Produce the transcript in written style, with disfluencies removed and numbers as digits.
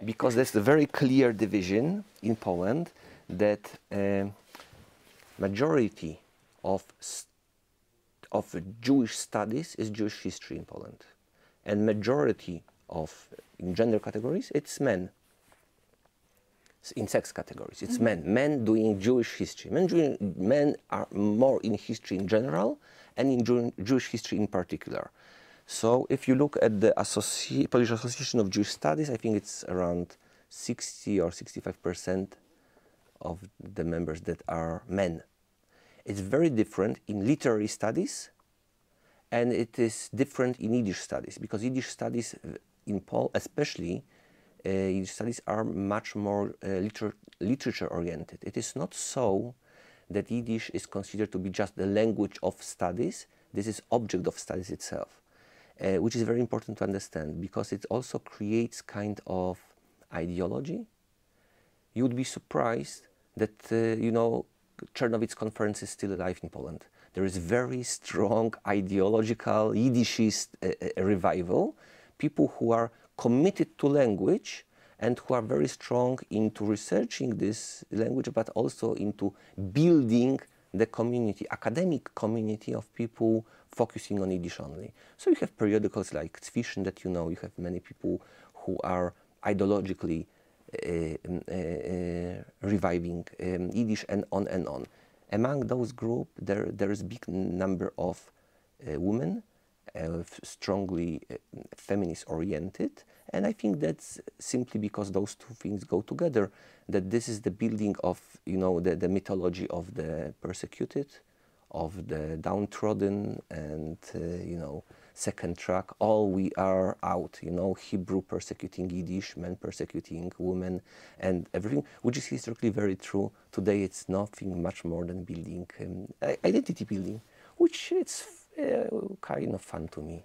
because there's a very clear division in Poland that majority of Jewish studies is Jewish history in Poland, and majority of in gender categories it's men. In sex categories, it's men doing Jewish history. Men are more in history in general and in Jewish history in particular. So if you look at the Polish Association of Jewish Studies, I think it's around 60 or 65% of the members that are men. It's very different in literary studies, and it is different in Yiddish studies, because Yiddish studies in Poland, especially Yiddish studies, are much more literature-oriented. It is not so that Yiddish is considered to be just the language of studies. This is object of studies itself, which is very important to understand, because it also creates kind of ideology. You would be surprised that, you know, Czernowitz conference is still alive in Poland. There is very strong ideological Yiddishist revival. People who are committed to language and who are very strong into researching this language, but also into building the community, academic community of people focusing on Yiddish only. So you have periodicals like Zwischen that you know, you have many people who are ideologically reviving Yiddish, and on and on. Among those groups, there is a big number of women, strongly feminist-oriented, and I think that's simply because those two things go together, that this is the building of, you know, the mythology of the persecuted, of the downtrodden, and, you know, second track, all we are out, you know, Hebrew persecuting Yiddish, men persecuting women, and everything, which is historically very true. Today it's nothing much more than building, identity building, which it's kind of fun to me.